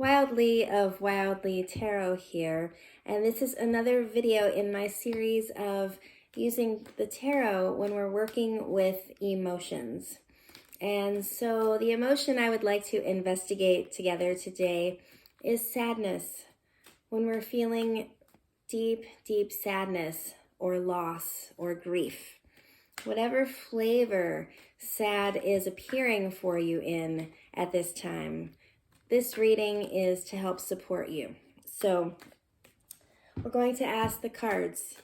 Wildly of Wildly Tarot here, and this is another video in my series of using the tarot when we're working with emotions. And so the emotion I would like to investigate together today is sadness. When we're feeling deep, deep sadness or loss or grief, whatever flavor sad is appearing for you in at this time, this reading is to help support you. So we're going to ask the cards,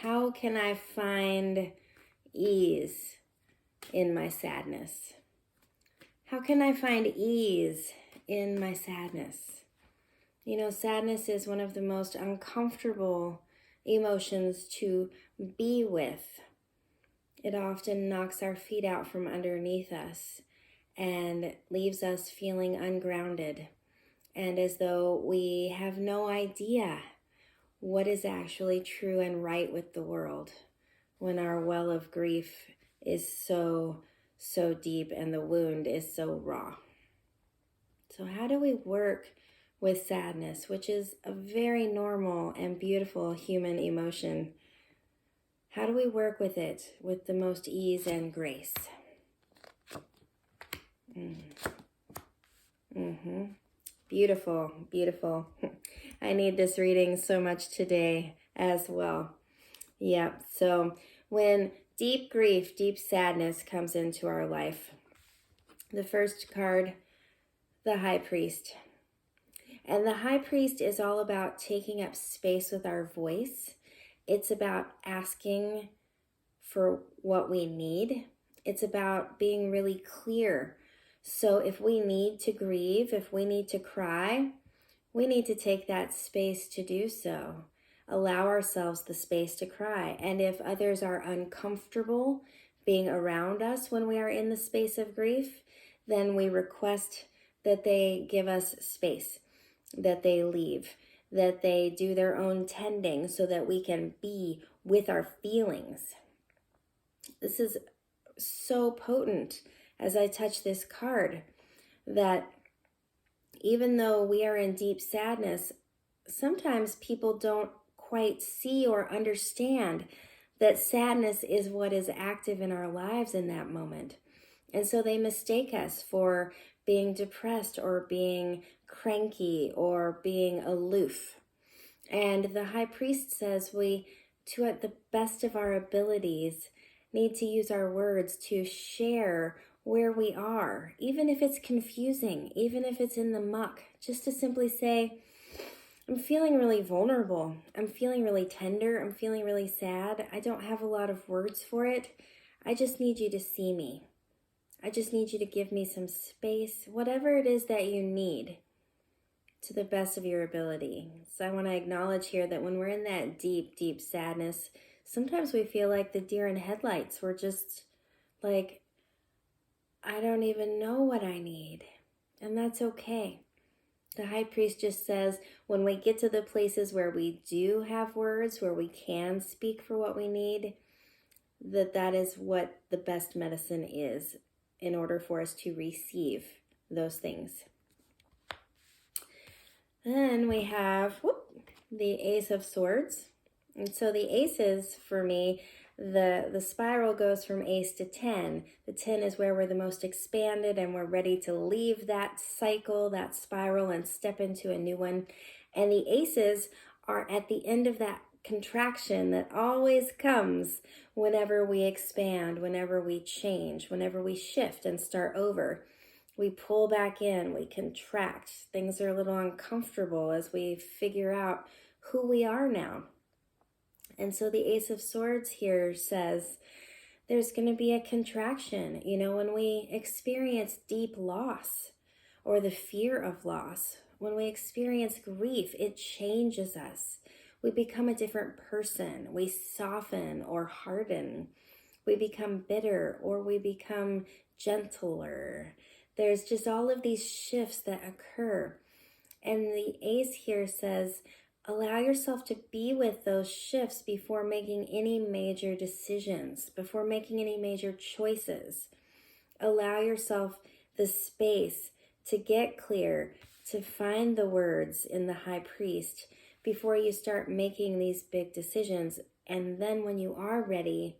how can I find ease in my sadness? How can I find ease in my sadness? You know, sadness is one of the most uncomfortable emotions to be with. It often knocks our feet out from underneath us and leaves us feeling ungrounded and as though we have no idea what is actually true and right with the world when our well of grief is so deep and the wound is so raw. So how do we work with sadness, which is a very normal and beautiful human emotion? How do we work with it with the most ease and grace? Beautiful, beautiful. I need this reading so much today as well. Yeah, so when deep grief, deep sadness comes into our life, the first card, the High Priest. And the High Priest is all about taking up space with our voice. It's about asking for what we need. It's about being really clear. So if we need to grieve, if we need to cry, we need to take that space to do so. Allow ourselves the space to cry. And if others are uncomfortable being around us when we are in the space of grief, then we request that they give us space, that they leave, that they do their own tending so that we can be with our feelings. This is so potent as I touch this card, that even though we are in deep sadness, sometimes people don't quite see or understand that sadness is what is active in our lives in that moment. And so they mistake us for being depressed or being cranky or being aloof. And the High Priest says we, to at the best of our abilities, need to use our words to share where we are, even if it's confusing, even if it's in the muck, just to simply say, I'm feeling really vulnerable. I'm feeling really tender. I'm feeling really sad. I don't have a lot of words for it. I just need you to see me. I just need you to give me some space, whatever it is that you need, to the best of your ability. So I want to acknowledge here that when we're in that deep, deep sadness, sometimes we feel like the deer in headlights. We're just like, I don't even know what I need. And that's okay. The High Priest just says when we get to the places where we do have words, where we can speak for what we need, that is what the best medicine is in order for us to receive those things. Then we have the Ace of Swords. And so the aces, for me, the spiral goes from ace to 10. The 10 is where we're the most expanded and we're ready to leave that cycle, that spiral, and step into a new one. And the aces are at the end of that contraction that always comes whenever we expand, whenever we change, whenever we shift and start over. We pull back in, we contract. Things are a little uncomfortable as we figure out who we are now. And so the Ace of Swords here says there's going to be a contraction. You know, when we experience deep loss or the fear of loss, when we experience grief, it changes us. We become a different person. We soften or harden. We become bitter or we become gentler. There's just all of these shifts that occur. And the Ace here says, allow yourself to be with those shifts before making any major decisions, before making any major choices. Allow yourself the space to get clear, to find the words in the high priest before you start making these big decisions. And then when you are ready,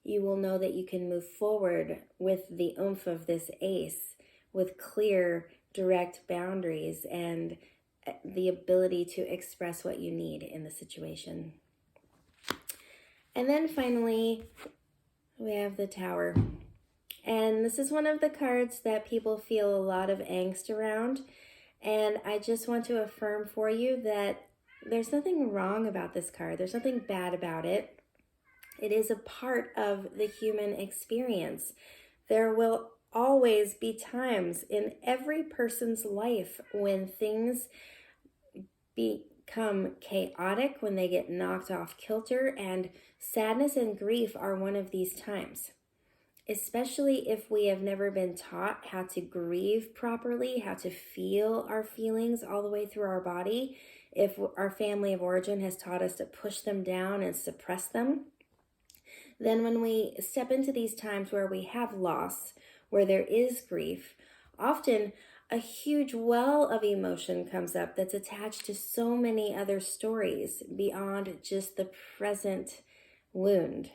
you will know that you can move forward with the oomph of this ace, with clear, direct boundaries and the ability to express what you need in the situation. And then finally, we have the Tower. And this is one of the cards that people feel a lot of angst around. And I just want to affirm for you that there's nothing wrong about this card. There's nothing bad about it. It is a part of the human experience. There will always be times in every person's life when things become chaotic, when they get knocked off kilter, and sadness and grief are one of these times. Especially if we have never been taught how to grieve properly, how to feel our feelings all the way through our body, if our family of origin has taught us to push them down and suppress them, then when we step into these times where we have loss, where there is grief, often a huge well of emotion comes up that's attached to so many other stories beyond just the present wound.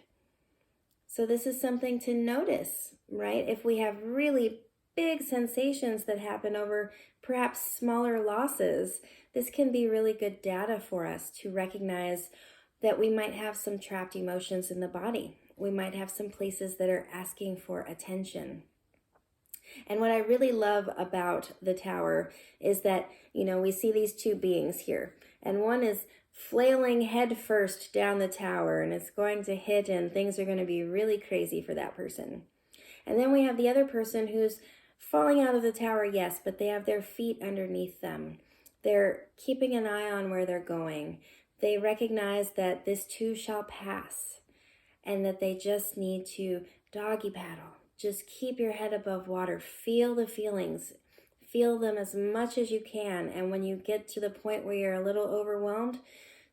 So this is something to notice, right? If we have really big sensations that happen over perhaps smaller losses, this can be really good data for us to recognize that we might have some trapped emotions in the body. We might have some places that are asking for attention. And what I really love about the Tower is that, we see these two beings here. And one is flailing head first down the tower, and it's going to hit, and things are going to be really crazy for that person. And then we have the other person who's falling out of the tower, yes, but they have their feet underneath them. They're keeping an eye on where they're going. They recognize that this too shall pass, and that they just need to doggy paddle. Just keep your head above water. Feel the feelings. Feel them as much as you can. And when you get to the point where you're a little overwhelmed,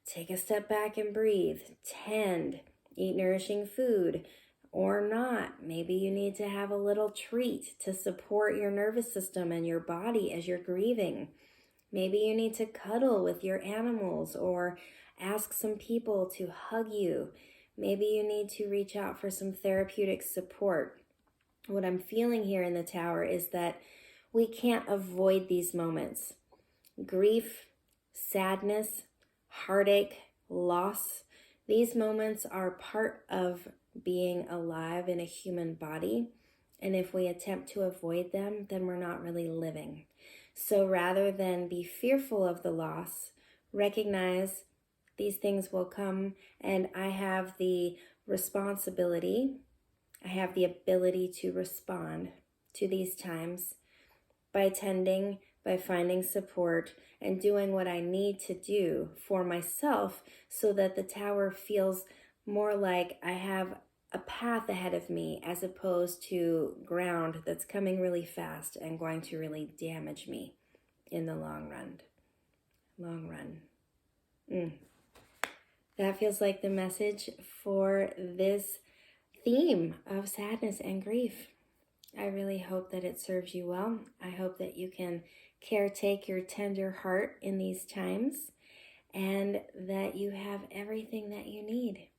take a step back and breathe. Tend. Eat nourishing food or not. Maybe you need to have a little treat to support your nervous system and your body as you're grieving. Maybe you need to cuddle with your animals or ask some people to hug you. Maybe you need to reach out for some therapeutic support. What I'm feeling here in the Tower is that we can't avoid these moments. Grief, sadness, heartache, loss, these moments are part of being alive in a human body. And if we attempt to avoid them, then we're not really living. So rather than be fearful of the loss, recognize these things will come, and I have the responsibility, I have the ability to respond to these times by tending, by finding support, and doing what I need to do for myself so that the Tower feels more like I have a path ahead of me as opposed to ground that's coming really fast and going to really damage me in the long run. That feels like the message for this theme of sadness and grief. I really hope that it serves you well. I hope that you can caretake your tender heart in these times and that you have everything that you need.